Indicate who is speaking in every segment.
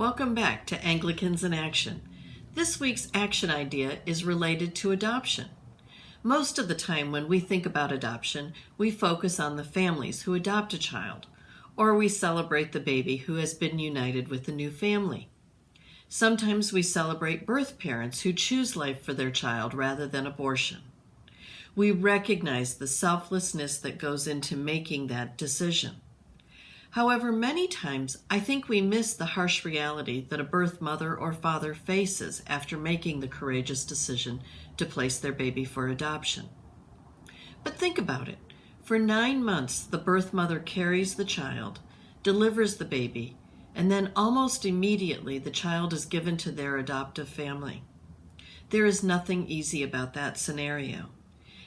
Speaker 1: Welcome back to Anglicans in Action. This week's action idea is related to adoption. Most of the time when we think about adoption, we focus on the families who adopt a child, or we celebrate the baby who has been united with a new family. Sometimes we celebrate birth parents who choose life for their child rather than abortion. We recognize the selflessness that goes into making that decision. However, many times I think we miss the harsh reality that a birth mother or father faces after making the courageous decision to place their baby for adoption. But think about it. For 9 months, the birth mother carries the child, delivers the baby, and then almost immediately the child is given to their adoptive family. There is nothing easy about that scenario.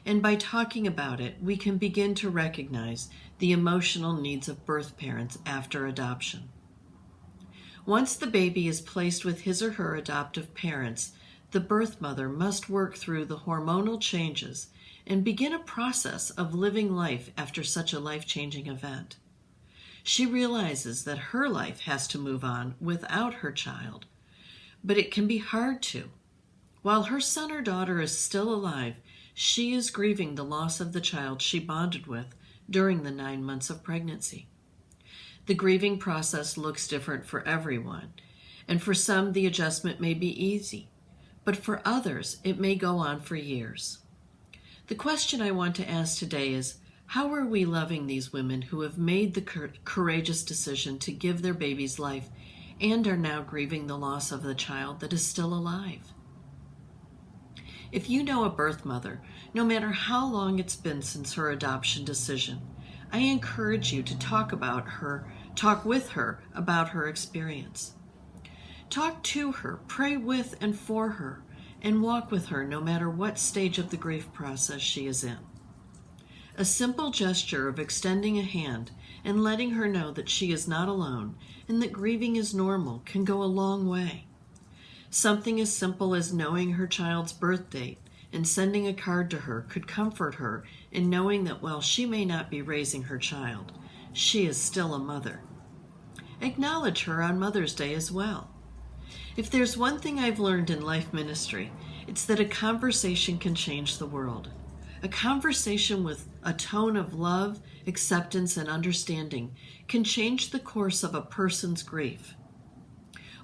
Speaker 1: And by talking about it, we can begin to recognize the emotional needs of birth parents after adoption. Once the baby is placed with his or her adoptive parents, the birth mother must work through the hormonal changes and begin a process of living life after such a life-changing event. She realizes that her life has to move on without her child, but it can be hard to. While her son or daughter is still alive, she is grieving the loss of the child she bonded with during the 9 months of pregnancy. The grieving process looks different for everyone, and for some the adjustment may be easy, but for others it may go on for years. The question I want to ask today is, how are we loving these women who have made the courageous decision to give their babies life and are now grieving the loss of the child that is still alive? If you know a birth mother, no matter how long it's been since her adoption decision, I encourage you to talk with her about her experience. Talk to her, pray with and for her, and walk with her no matter what stage of the grief process she is in. A simple gesture of extending a hand and letting her know that she is not alone and that grieving is normal can go a long way. Something as simple as knowing her child's birth date and sending a card to her could comfort her in knowing that while she may not be raising her child, she is still a mother. Acknowledge her on Mother's Day as well. If there's one thing I've learned in life ministry, it's that a conversation can change the world. A conversation with a tone of love, acceptance, and understanding can change the course of a person's grief.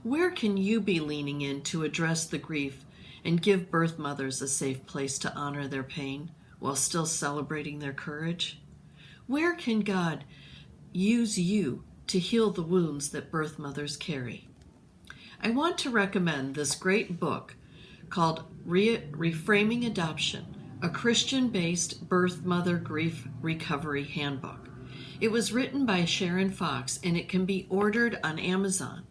Speaker 1: Where can you be leaning in to address the grief and give birth mothers a safe place to honor their pain while still celebrating their courage? Where can God use you to heal the wounds that birth mothers carry? I want to recommend this great book called Reframing Adoption, a Christian-based birth mother grief recovery handbook. It was written by Sharon Fox and it can be ordered on Amazon.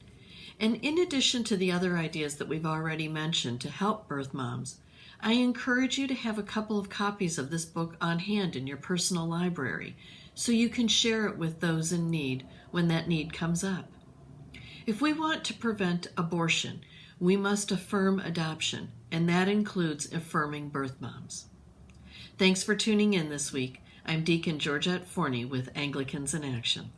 Speaker 1: And in addition to the other ideas that we've already mentioned to help birth moms, I encourage you to have a couple of copies of this book on hand in your personal library so you can share it with those in need when that need comes up. If we want to prevent abortion, we must affirm adoption, and that includes affirming birth moms. Thanks for tuning in this week. I'm Deacon Georgette Forney with Anglicans in Action.